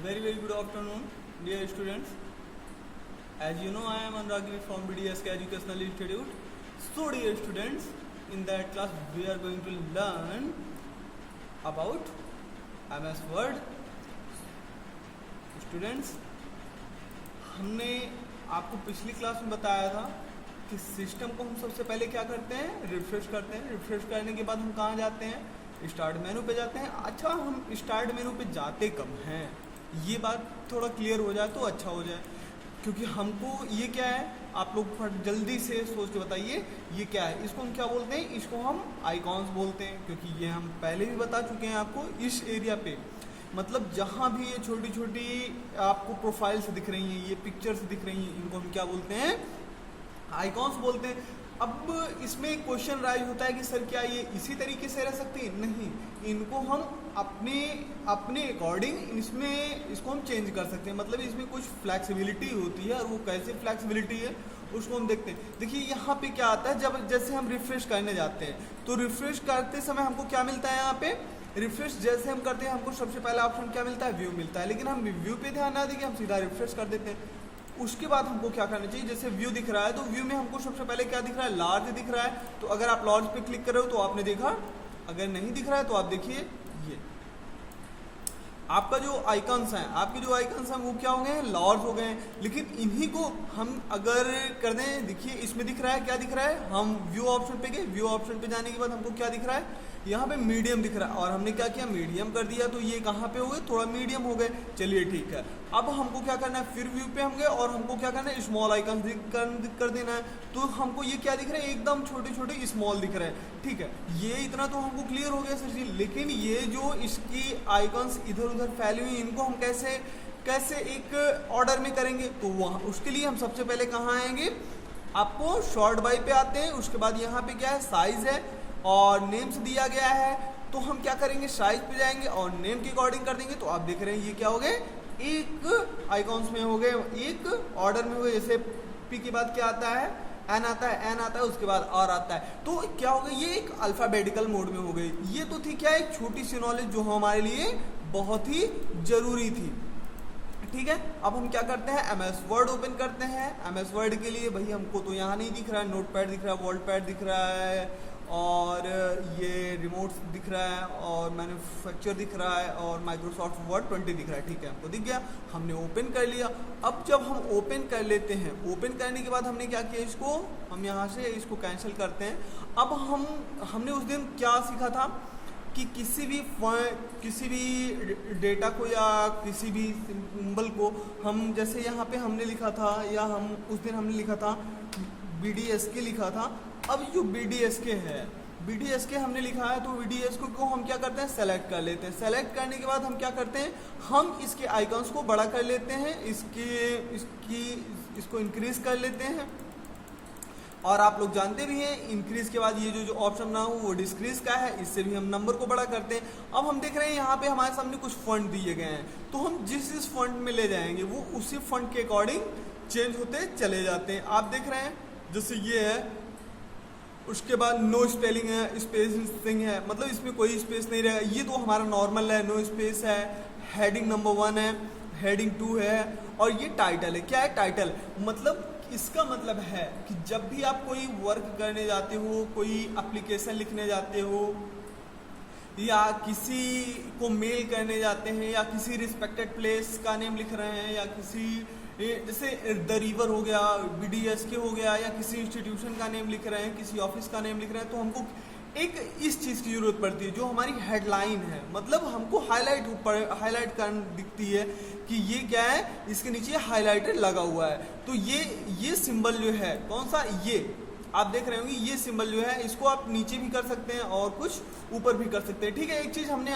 Very good afternoon, dear students. As you know, I am Anurag from BDSK Educational Institute. So, dear students, in that class we are going to learn about MS Word. Students, हमने आपको पिछली class में बताया था कि system को हम सबसे पहले क्या करते हैं, रिफ्रेश करते हैं। रिफ्रेश करने के बाद हम कहाँ जाते हैं, स्टार्ट मेनू पे जाते हैं। अच्छा, हम स्टार्ट मेनू पे जाते कब हैं, ये बात थोड़ा क्लियर हो जाए तो अच्छा हो जाए, क्योंकि हमको ये क्या है, आप लोग जल्दी से सोच के बताइए ये क्या है। इसको हम क्या बोलते हैं, इसको हम आइकॉन्स बोलते हैं, क्योंकि ये हम पहले भी बता चुके हैं आपको। इस एरिया पे मतलब जहाँ भी ये छोटी छोटी आपको प्रोफाइल्स दिख रही हैं, ये पिक्चर्स दिख रही हैं, इनको हम क्या बोलते हैं, आइकॉन्स बोलते हैं। अब इसमें एक क्वेश्चन राइज होता है कि सर क्या ये इसी तरीके से रह सकती है? नहीं, इनको हम अपने अकॉर्डिंग इसको हम चेंज कर सकते हैं। मतलब इसमें कुछ फ्लैक्सिबिलिटी होती है, और वो कैसे फ्लैक्सिबिलिटी है उसको हम देखते हैं। देखिए यहाँ पे क्या आता है, जब जैसे हम रिफ्रेश करने जाते हैं तो रिफ्रेश करते समय हमको क्या मिलता है, यहाँ पे रिफ्रेश जैसे हम करते हैं हमको सबसे पहला ऑप्शन क्या मिलता है, व्यू मिलता है। लेकिन हम व्यू पे ध्यान ना देंगे, हम सीधा रिफ्रेश कर देते हैं। उसके बाद हमको क्या करना चाहिए, जैसे व्यू दिख रहा है तो व्यू में हमको सबसे पहले क्या दिख रहा है, लार्ज दिख रहा है। तो अगर आप लार्ज पे क्लिक कर रहे हो तो आपने देखा, अगर नहीं दिख रहा है तो आप देखिए ये आपका जो आइकन्स हैं, आपके जो आइकन्स हैं वो क्या हो गए हैं, लार्ज हो गए हैं। लेकिन इन्हीं को हम अगर कर दें, देखिए इसमें दिख रहा है, क्या दिख रहा है, हम व्यू ऑप्शन पे गए, व्यू ऑप्शन पे जाने के बाद हमको क्या दिख रहा है, यहाँ पे मीडियम दिख रहा है, और हमने क्या किया, मीडियम कर दिया। तो ये कहाँ पे हो गए, थोड़ा मीडियम हो गए। चलिए ठीक है, अब हमको क्या करना है, फिर व्यू पे हम गए और हमको क्या करना है, स्मॉल आइकन कर देना है। तो हमको ये क्या दिख रहा है, एकदम छोटे छोटे स्मॉल दिख रहे हैं। ठीक है, ये इतना तो हमको क्लियर हो गया सर जी। लेकिन ये जो इसकी आइकन्स इधर उधर फैली हुई, इनको हम कैसे एक ऑर्डर में करेंगे, तो वहाँ उसके लिए हम सबसे पहले कहाँ आएंगे, आपको शॉर्ट बाय पे आते हैं। उसके बाद यहाँ पे क्या है, साइज है और नेम्स दिया गया है। तो हम क्या करेंगे, साइज पे जाएंगे और नेम के अकॉर्डिंग कर देंगे। तो आप देख रहे हैं ये क्या हो गए, एक आइकॉन्स में हो गए, एक ऑर्डर में हो गए। जैसे पी के बाद क्या आता है, एन आता है, उसके बाद आर आता है। तो क्या हो गया, ये एक अल्फाबेटिकल मोड में हो गई। ये तो थी क्या, एक छोटी सी नॉलेज जो हमारे लिए बहुत ही जरूरी थी। ठीक है, अब हम क्या करते हैं, MS वर्ड ओपन करते हैं। MS वर्ड के लिए भाई हमको तो यहाँ नहीं दिख रहा है, नोटपैड दिख रहा है, वर्डपैड दिख रहा है, और ये रिमोट दिख रहा है, और मैन्युफैक्चर दिख रहा है, और माइक्रोसॉफ्ट वर्ड 20 दिख रहा है। ठीक है, हमको दिख गया, हमने ओपन कर लिया। अब जब हम ओपन कर लेते हैं, ओपन करने के बाद हमने क्या किया, इसको हम यहाँ से इसको कैंसिल करते हैं। अब हमने उस दिन क्या सीखा था कि किसी भी डेटा को या किसी भी सिंबल को हम, जैसे यहाँ पे हमने लिखा था, या हम उस दिन हमने लिखा था BDSK लिखा था। अब जो BDSK है, BDSK हमने लिखा है, तो BDSK को हम क्या करते हैं, सेलेक्ट कर लेते हैं। सेलेक्ट करने के बाद हम क्या करते हैं, हम इसके आइकॉन्स को बड़ा कर लेते हैं, इसको इंक्रीज कर लेते हैं। और आप लोग जानते भी हैं, इंक्रीज के बाद ये जो ऑप्शन ना हो वो डिक्रीज का है, इससे भी हम नंबर को बड़ा करते हैं। अब हम देख रहे हैं यहाँ पे हमारे सामने कुछ फंड दिए गए हैं, तो हम जिस फंड में ले जाएंगे वो उसी फंड के अकॉर्डिंग चेंज होते चले जाते हैं। आप देख रहे हैं जैसे ये है, उसके बाद नो स्पेलिंग है, स्पेसिंग है, मतलब इसमें कोई स्पेस नहीं रहेगा। ये तो हमारा नॉर्मल है, नो स्पेस है। हेडिंग नंबर 1 है, हेडिंग 2 है, और ये टाइटल है। क्या है टाइटल, मतलब इसका मतलब है कि जब भी आप कोई वर्क करने जाते हो, कोई एप्लीकेशन लिखने जाते हो, या किसी को मेल करने जाते हैं, या किसी रिस्पेक्टेड प्लेस का नेम लिख रहे हैं, या किसी जैसे द रिवर हो गया, BDSK हो गया, या किसी इंस्टीट्यूशन का नेम लिख रहे हैं, किसी ऑफिस का नेम लिख रहे हैं, तो हमको एक इस चीज़ की जरूरत पड़ती है जो हमारी हेडलाइन है। मतलब हमको हाईलाइट कर दिखती है कि ये क्या है, इसके नीचे हाईलाइटेड लगा हुआ है। तो ये सिंबल जो है, कौन सा, ये आप देख रहे होंगे, ये सिंबल जो है, इसको आप नीचे भी कर सकते हैं और कुछ ऊपर भी कर सकते हैं। ठीक है, एक चीज़ हम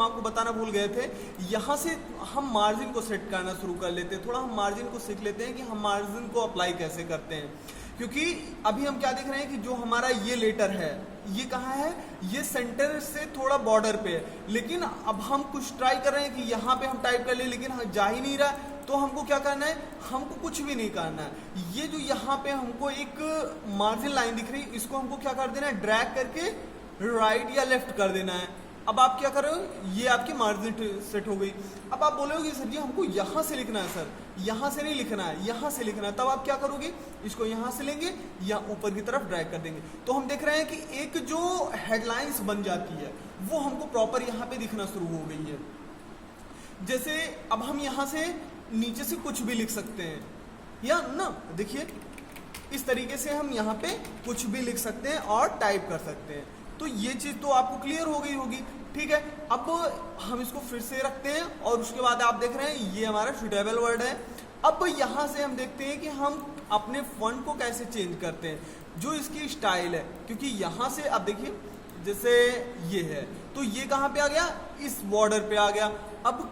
आपको बताना भूल गए थे, यहाँ से हम मार्जिन को सेट करना शुरू कर लेते हैं। थोड़ा हम मार्जिन को सीख लेते हैं कि हम मार्जिन को अप्लाई कैसे करते हैं, क्योंकि अभी हम क्या देख रहे हैं कि जो हमारा ये लेटर है, ये कहाँ है, ये सेंटर से थोड़ा बॉर्डर पे है। लेकिन अब हम कुछ ट्राई कर रहे हैं कि यहाँ पे हम टाइप कर ले, लेकिन जा ही नहीं रहा। तो हमको क्या करना है, हमको कुछ भी नहीं करना है। ये जो यहाँ पे हमको एक मार्जिन लाइन दिख रही है, इसको हमको क्या कर देना है, ड्रैग करके राइट या लेफ्ट कर देना है। अब आप क्या कर रहे हो, ये आपकी मार्जिन सेट हो गई। अब आप बोलोगे सर जी हमको यहाँ से लिखना है, सर यहाँ से नहीं लिखना है, यहाँ से लिखना है। तब आप क्या करोगे, इसको यहाँ से लेंगे या ऊपर की तरफ ड्रैग कर देंगे। तो हम देख रहे हैं कि एक जो हेडलाइंस बन जाती है वो हमको प्रॉपर यहाँ पे दिखना शुरू हो गई है। जैसे अब हम यहाँ से नीचे से कुछ भी लिख सकते हैं, या ना, देखिए इस तरीके से हम यहाँ पे कुछ भी लिख सकते हैं और टाइप कर सकते हैं। तो ये चीज़ तो आपको क्लियर हो गई होगी, ठीक है। अब हम इसको फिर से रखते हैं और उसके बाद आप देख रहे हैं ये हमारा सुटेबल वर्ड है। अब यहाँ से हम देखते हैं कि हम अपने फॉन्ट को कैसे चेंज करते हैं, जो इसकी स्टाइल है। क्योंकि यहाँ से आप देखिए जैसे ये है तो ये कहाँ पे आ गया, इस बॉर्डर पे आ गया। अब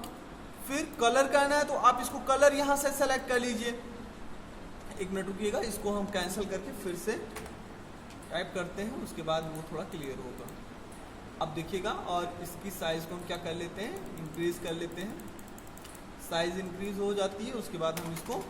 फिर कलर करना है तो आप इसको कलर यहाँ से सेलेक्ट कर लीजिए। एक मिनट रुकिएगा, इसको हम कैंसिल करके फिर से टाइप करते हैं, उसके बाद वो थोड़ा क्लियर होगा। अब देखिएगा, और इसकी साइज को हम क्या कर लेते हैं, इंक्रीज कर लेते हैं। साइज इंक्रीज हो जाती है, उसके बाद हम इसको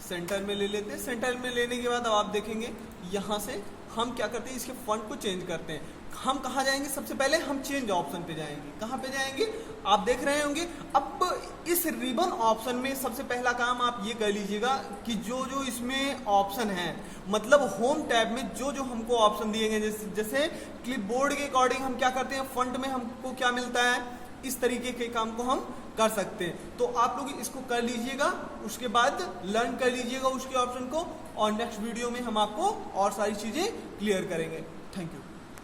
सेंटर में ले लेते हैं। सेंटर में लेने के बाद अब आप देखेंगे यहाँ से हम क्या करते हैं, इसके फॉन्ट को चेंज करते हैं। हम कहाँ जाएंगे, सबसे पहले हम चेंज ऑप्शन पे जाएंगे। कहाँ पे जाएंगे, आप देख रहे होंगे। अब इस रिबन ऑप्शन में सबसे पहला काम आप ये कर लीजिएगा कि जो जो इसमें ऑप्शन है, मतलब होम टैब में जो जो हमको ऑप्शन दिए गए, जैसे क्लिपबोर्ड के अकॉर्डिंग हम क्या करते हैं, फॉन्ट में हमको क्या मिलता है, इस तरीके के काम को हम कर सकते हैं। तो आप लोग इसको कर लीजिएगा, उसके बाद लर्न कर लीजिएगा उसके ऑप्शन को, और नेक्स्ट वीडियो में हम आपको और सारी चीज़ें क्लियर करेंगे। Thank you.